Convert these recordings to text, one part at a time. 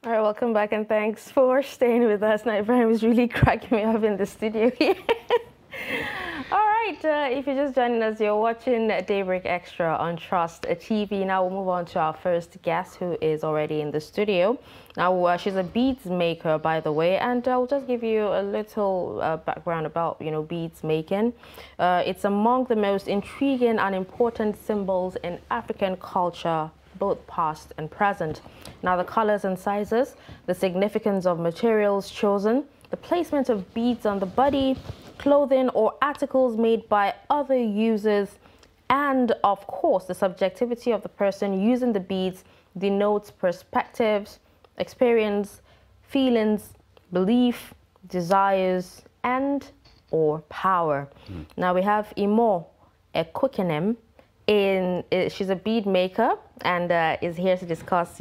All right, welcome back and thanks for staying with us. Now, Ibrahim is really cracking me up in the studio here. All right, if you're just joining us, you're watching Daybreak Extra on Trust TV. Now we'll move on to our first guest who is already in the studio. Now, she's a beads maker, by the way, and I'll just give you a little background about, beads making. It's among the most intriguing and important symbols in African culture, both past and present. Now, the colors and sizes, the significance of materials chosen, the placement of beads on the body, clothing or articles made by other users, and of course the subjectivity of the person using the beads denotes perspectives, experience, feelings, belief, desires, and or power. Now we have Imo Ekokenem. She's a bead maker and is here to discuss,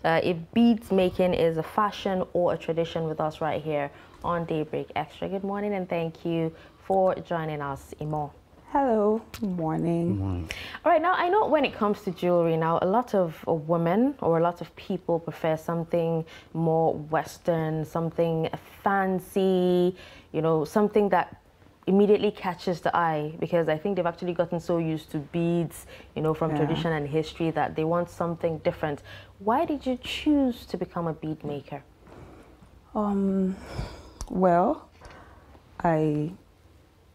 if beads making is a fashion or a tradition with us right here on Daybreak Extra. Good morning and thank you for joining us, Imo. Hello. Good morning. Good morning. All right, now I know when it comes to jewelry, now a lot of women or a lot of people prefer something more Western, something fancy, something that immediately catches the eye, because I think they've actually gotten so used to beads, from tradition and history, that they want something different. Why did you choose to become a bead maker? Well, I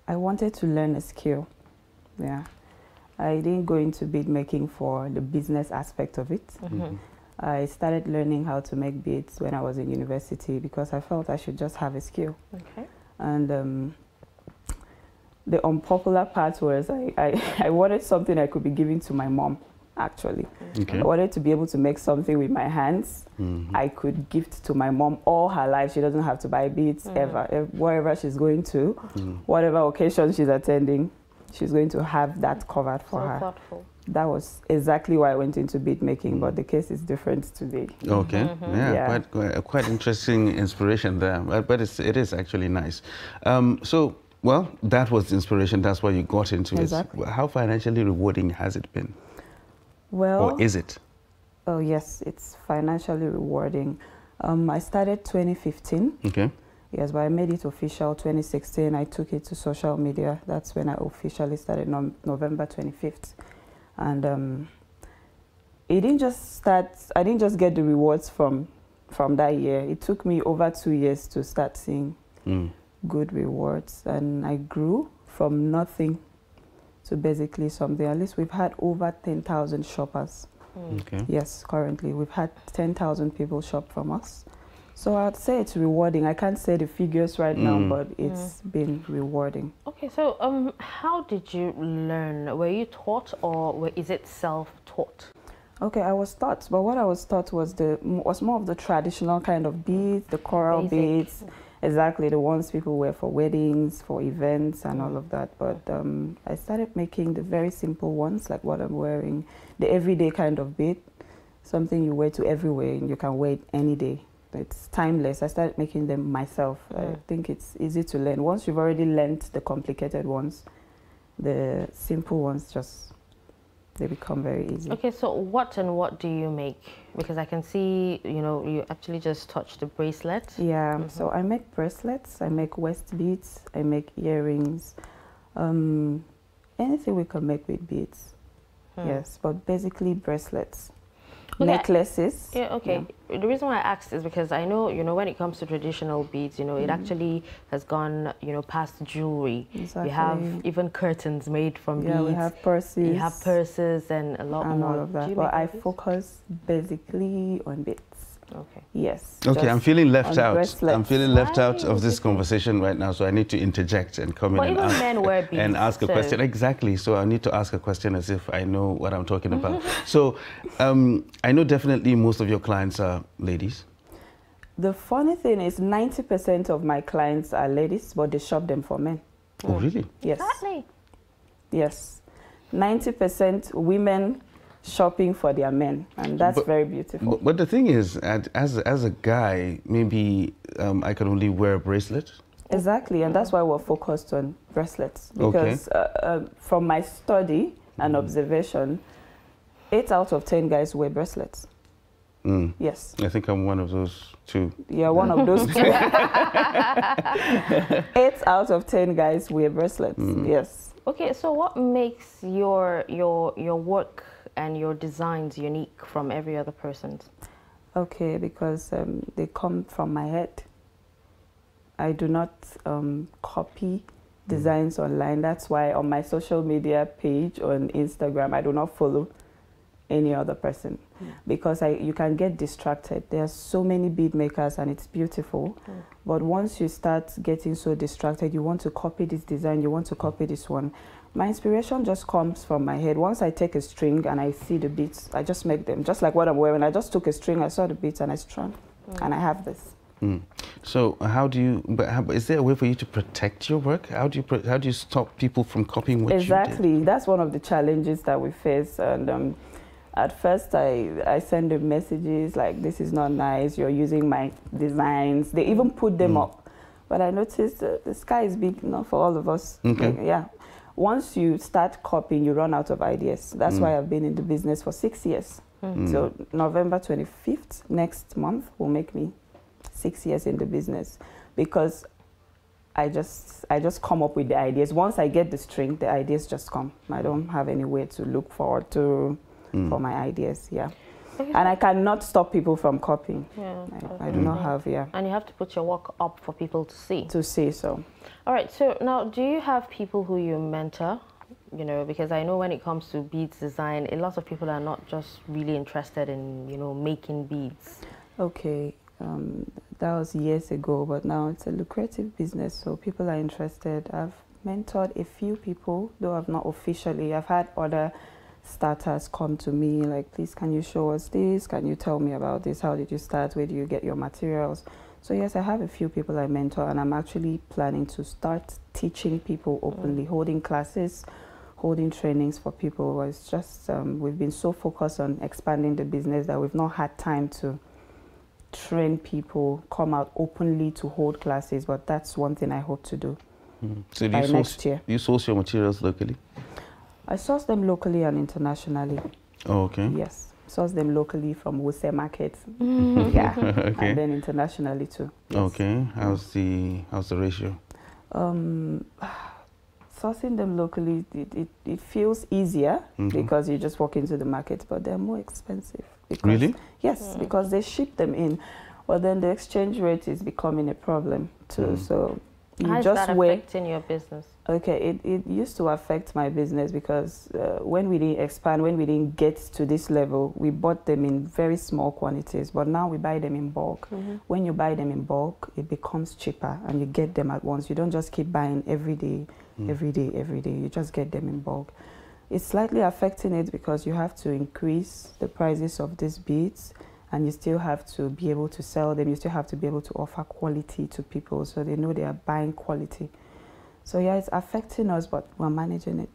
wanted to learn a skill. Yeah. I didn't go into bead making for the business aspect of it. I started learning how to make beads when I was in university because I felt I should just have a skill. Okay. And the unpopular part was I wanted something I could be giving to my mom, actually. Okay. I wanted to be able to make something with my hands I could gift to my mom all her life. She doesn't have to buy beads ever. Wherever she's going to, whatever occasion she's attending, she's going to have that covered for her. Thoughtful. That was exactly why I went into bead making, but the case is different today. Okay, quite interesting inspiration there, but it is actually nice. Well, that was the inspiration. That's why you got into Exactly. it. How financially rewarding has it been? Well, Or is it? Oh yes, it's financially rewarding. I started 2015. Okay. Yes, but I made it official 2016. I took it to social media. That's when I officially started on November 25th. And it didn't just start, I didn't just get the rewards from that year. It took me over 2 years to start seeing good rewards. And I grew from nothing to basically something. At least we've had over 10,000 shoppers. Okay. Yes, currently we've had 10,000 people shop from us. So I'd say it's rewarding. I can't say the figures right now, but it's been rewarding. Okay, so how did you learn? Were you taught or is it self-taught? Okay, I was taught, but what I was taught was more of the traditional kind of beads, the coral beads, exactly the ones people wear for weddings, for events, and all of that. But I started making the very simple ones, like what I'm wearing, the everyday kind of bead, something you wear to everywhere, and you can wear it any day. It's timeless. I started making them myself. I think it's easy to learn. Once you've already learned the complicated ones, the simple ones they become very easy. Okay, so what do you make? Because I can see, you actually just touched the bracelet. Yeah, so I make bracelets, I make waist beads, I make earrings, anything we can make with beads. Yes, but basically bracelets. Okay. Necklaces. Yeah, okay. Yeah. The reason why I asked is because I know, when it comes to traditional beads, it actually has gone, past jewelry. Exactly. You have even curtains made from beads. Yeah, we have purses. You have purses and a lot more. All of that. But I focus basically on beads. Okay. Yes. Okay, I'm feeling left out. Bracelets. I'm feeling left out of this conversation right now, so I need to interject and come in and ask a question. Exactly. So I need to ask a question as if I know what I'm talking about. So I know definitely most of your clients are ladies. The funny thing is 90% of my clients are ladies, but they shop them for men. Oh, really? Yes. Exactly. Yes. 90% women shopping for their men, and that's very beautiful. But the thing is, as a guy, maybe I can only wear a bracelet. Exactly, and that's why we're focused on bracelets, because from my study and observation, 8 out of 10 guys wear bracelets. Yes. I think I'm one of those two. Yeah, one of those two. 8 out of 10 guys wear bracelets. Yes. Okay, so what makes your work and your designs unique from every other person's? Okay, because they come from my head. I do not copy designs online. That's why on my social media page on Instagram, I do not follow any other person because you can get distracted. There are so many bead makers and it's beautiful, but once you start getting so distracted, you want to copy this design, you want to copy this one. My inspiration just comes from my head. Once I take a string and I see the beats, I just make them. Just like what I'm wearing, I just took a string, I saw the beats and I strung, and I have this. So how do you, is there a way for you to protect your work? How do you stop people from copying what you did? Exactly, that's one of the challenges that we face. And at first I send them messages like, this is not nice, you're using my designs. They even put them up. But I noticed the sky is big enough for all of us. Okay. Yeah. Once you start copying, you run out of ideas. That's why I've been in the business for 6 years. So November 25th, next month, will make me 6 years in the business, because I just come up with the ideas. Once I get the string, the ideas just come. I don't have any way to look forward to for my ideas. Yeah. And I cannot stop people from copying. Yeah, I do not have, And you have to put your work up for people to see. To see, so. All right, so now do you have people who you mentor? You know, because I know when it comes to beads design, a lot of people are not just really interested in, you know, making beads. Okay, that was years ago, but now it's a lucrative business, so people are interested. I've mentored a few people, though I've not officially. I've had other starters come to me like, please, can you show us this? Can you tell me about this? How did you start? Where do you get your materials? So yes, I have a few people I mentor, and I'm actually planning to start teaching people openly, holding classes, holding trainings for people. It's just, we've been so focused on expanding the business that we've not had time to train people, come out openly to hold classes, but that's one thing I hope to do. So by next year. Do you source your materials locally? I source them locally and internationally. Oh, okay. Yes, source them locally from wholesale markets. Yeah, okay. and then internationally too. Yes. Okay, how's the ratio? Sourcing them locally, it feels easier because you just walk into the market, but they're more expensive. Because, really? Yes, because they ship them in, but then the exchange rate is becoming a problem too. So you How is just that affecting your business? Okay, it used to affect my business because when we didn't expand, when we didn't get to this level, we bought them in very small quantities, but now we buy them in bulk. When you buy them in bulk, it becomes cheaper and you get them at once. You don't just keep buying every day, every day, every day. You just get them in bulk. It's slightly affecting it because you have to increase the prices of these beads, and you still have to be able to sell them. You still have to be able to offer quality to people so they know they are buying quality. So yeah, it's affecting us, but we're managing it.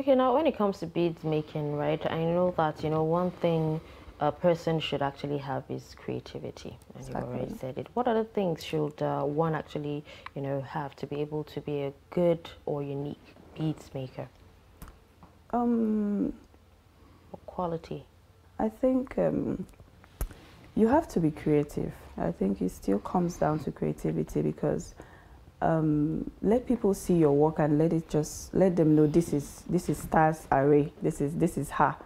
Okay, now when it comes to beads making, right, I know that, you know, one thing a person should actually have is creativity. And you already said it. What other things should one actually, you know, have to be able to be a good or unique beads maker? Quality. I think you have to be creative. I think it still comes down to creativity because let people see your work and let them know this is Star's array. This is her.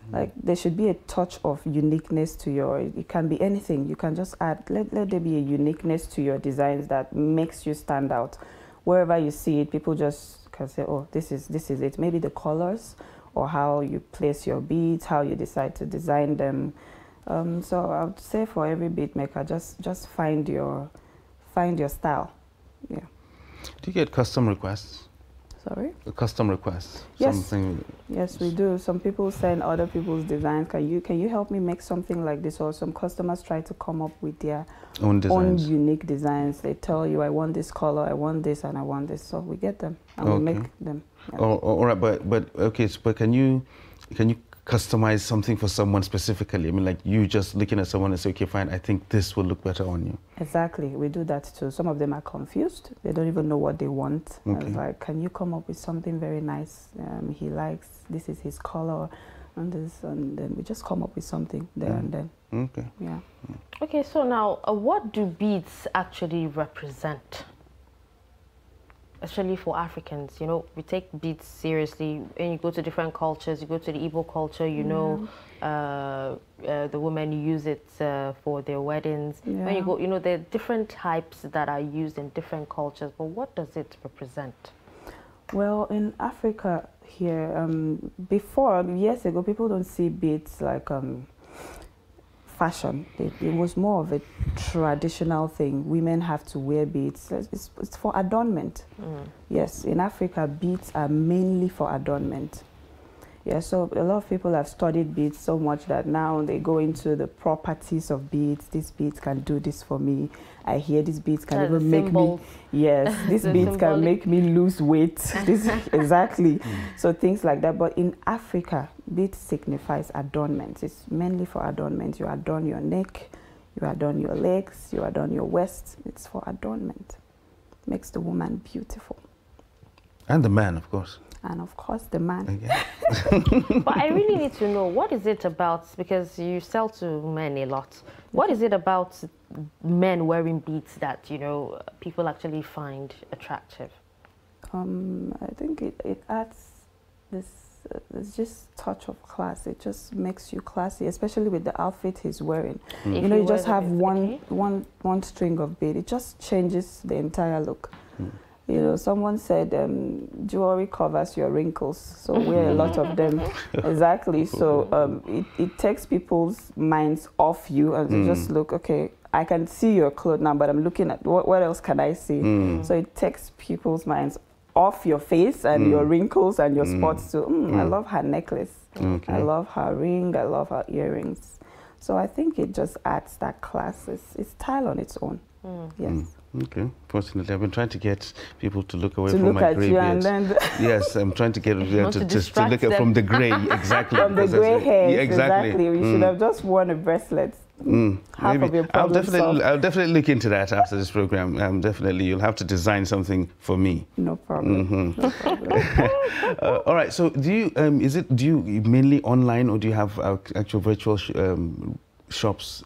Like there should be a touch of uniqueness to your. It can be anything. You can just add. Let there be a uniqueness to your designs that makes you stand out. Wherever you see it, people just can say, "Oh, this is it." Maybe the colors, or how you place your beads, how you decide to design them. So I would say for every bead maker, just find your style. Yeah. Do you get custom requests? Sorry? Custom requests? Yes. Something. Yes, we do. Some people send other people's designs. Can you help me make something like this? Or some customers try to come up with their own unique designs. They tell you, I want this color, I want this, and I want this. So we get them and we make them. Yeah. All right, but okay. But can you customize something for someone specifically? I mean, like you just looking at someone and say, okay, fine, I think this will look better on you. Exactly, we do that too. Some of them are confused. They don't even know what they want. Okay. I was like, can you come up with something very nice? He likes, this is his color. and then we just come up with something there and then. Okay. Yeah. Okay, so now, what do beads actually represent? Especially for Africans, you know, we take beads seriously. When you go to different cultures, you go to the Igbo culture, you know, the women use it for their weddings. Yeah. When you go, you know, there are different types that are used in different cultures, but what does it represent? Well, in Africa here, before, years ago, people don't see beads like fashion. It was more of a traditional thing. Women have to wear beads. It's for adornment. Yes, in Africa, beads are mainly for adornment. Yeah, so a lot of people have studied beads so much that now they go into the properties of beads. These beads can do this for me. I hear these beads can even make me, yes, these beads can make me lose weight. This, exactly. So things like that. But in Africa, beads signifies adornment. It's mainly for adornment. You adorn your neck, you adorn your legs, you adorn your waist. It's for adornment. Makes the woman beautiful. And the man, of course. And of course, the man. But I really need to know, what is it about, because you sell to men a lot, what is it about men wearing beads that, you know, people actually find attractive? I think it adds this just touch of class. It just makes you classy, especially with the outfit he's wearing. You know, you just have one string of bead. It just changes the entire look. You know, someone said jewelry covers your wrinkles, so wear a lot of them. Exactly. So it takes people's minds off you, and they just look, okay, I can see your clothes now, but I'm looking at what else can I see? So it takes people's minds off your face and your wrinkles and your spots. So I love her necklace. I love her ring. I love her earrings. So I think it just adds that class. It's style on its own. Yes. Okay. Fortunately, I've been trying to get people to look away from my grey beards. Yes, I'm trying to get them to look at from the grey, exactly. From the grey hair, yeah, exactly. You should have just worn a bracelet. Half of your problem I'll definitely look into that after this program. Definitely, you'll have to design something for me. No problem. No problem. All right. So, do you mainly online, or do you have actual virtual shops?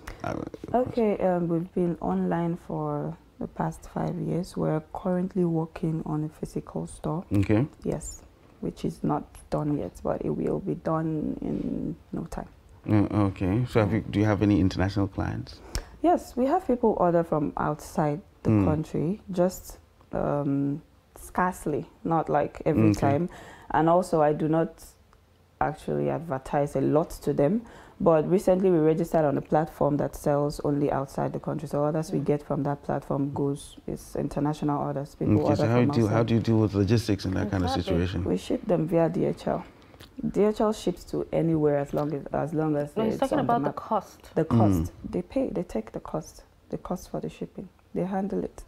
Okay, we've been online for the past 5 years. We're currently working on a physical store. Okay. Yes, which is not done yet, but it will be done in no time. Okay. So do you have any international clients? Yes, we have people order from outside the country, just scarcely, not like every time. And also, I do not actually advertise a lot to them. But recently we registered on a platform that sells only outside the country. So orders we get from that platform is international orders. People order so how do you deal with logistics in that kind of situation? We ship them via DHL. DHL ships to anywhere as long as no, he's talking about the cost. The cost. They take the cost for the shipping. They handle it.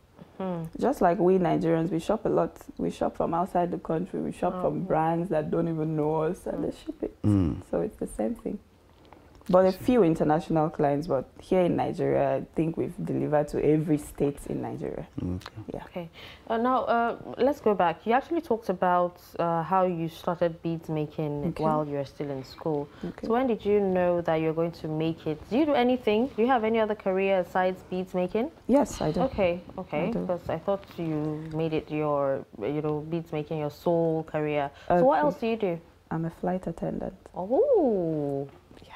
Just like we Nigerians, we shop a lot. We shop from outside the country. We shop from brands that don't even know us, and they ship it. So it's the same thing. But a few international clients, but here in Nigeria, I think we've delivered to every state in Nigeria. Yeah. Okay. Now, let's go back. You actually talked about how you started beads making while you were still in school. So when did you know that you're going to make it? Do you do anything? Do you have any other career besides beads making? Yes, I do. Okay, because I thought you made it your, beads making your sole career. So what else do you do? I'm a flight attendant. Oh.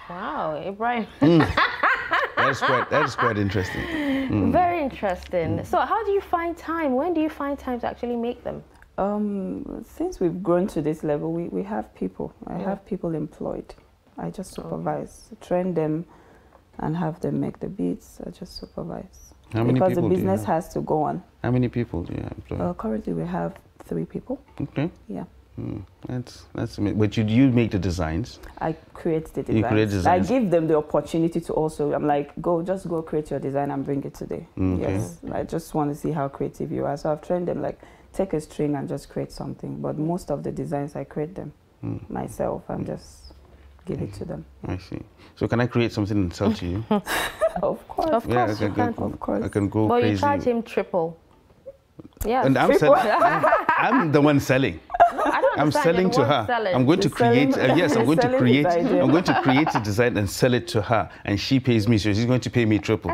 Wow, Ibrahim. That is quite interesting. Very interesting. So how do you find time? When do you find time to actually make them? Since we've grown to this level, we have people. I have people employed. I just supervise, train them, and have them make the beads. I just supervise. How many people because the business has to go on. How many people do you employ? Currently, we have 3 people. Okay. Yeah. That's but you make the designs? I create the designs. You create designs. I give them the opportunity to also, I'm like, just go create your design and bring it today. Yes, I just want to see how creative you are. So I've trained them, like, take a string and just create something. But most of the designs, I create them myself and just give it to them. I see. So can I create something and sell to you? Of course. Of course, of course. I can go but crazy. You charge him triple. Yeah. And I'm the one selling. No, I don't I'm selling to her. I'm going to create. Yes, I'm going to create. I'm going to create a design and sell it to her, and she pays me. So she's going to pay me triple.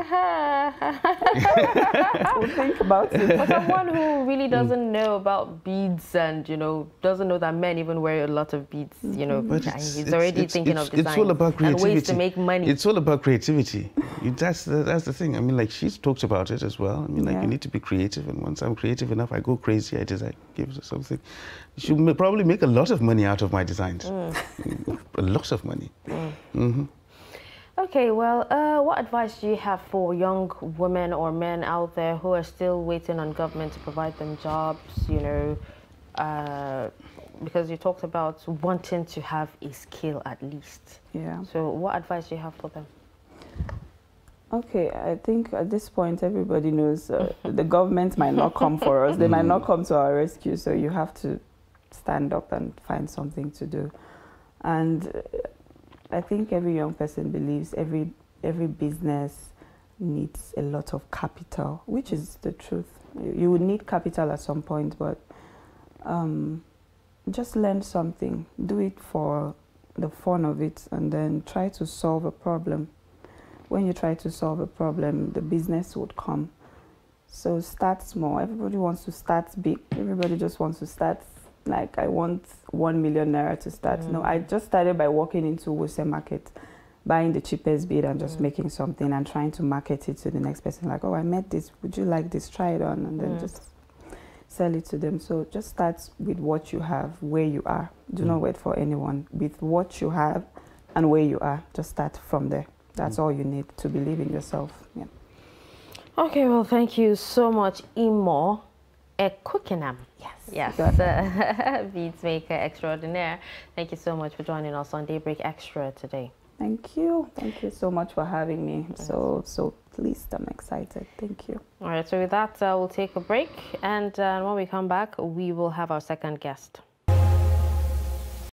We'll think about it. For someone who really doesn't know about beads and, you know, doesn't know that men even wear a lot of beads, you know, he's already thinking of design. It's all about creativity. And ways to make money. It's all about creativity. That's the thing. I mean, like, she's talked about it as well. I mean, like, you need to be creative. And once I'm creative enough, I go crazy. I design, give her something. She'll probably make a lot of money out of my designs. A lot of money. Okay, well, what advice do you have for young women or men out there who are still waiting on government to provide them jobs, you know, because you talked about wanting to have a skill at least. Yeah. So what advice do you have for them? Okay, I think at this point everybody knows the government might not come for us. They might not come to our rescue, so you have to stand up and find something to do. And I think every young person believes every business needs a lot of capital, which is the truth. You would need capital at some point, but just learn something. Do it for the fun of it, and then try to solve a problem. When you try to solve a problem, the business would come. So start small. Everybody wants to start big. Everybody just wants to start, like, I want 1 million naira to start. No, I just started by walking into Wuse Market, buying the cheapest bid and just making something and trying to market it to the next person. Like, oh, I met this. Would you like this? Try it on. And then just sell it to them. So just start with what you have, where you are. Do not wait for anyone. With what you have and where you are, just start from there. That's all you need to believe in yourself. Yeah. Okay, well, thank you so much, Imo Ekwekenam. Yes, beads maker extraordinaire. Thank you so much for joining us on Daybreak Extra today. Thank you. Thank you so much for having me. So pleased. I'm excited. Thank you. All right, so with that, we'll take a break. And when we come back, we will have our second guest.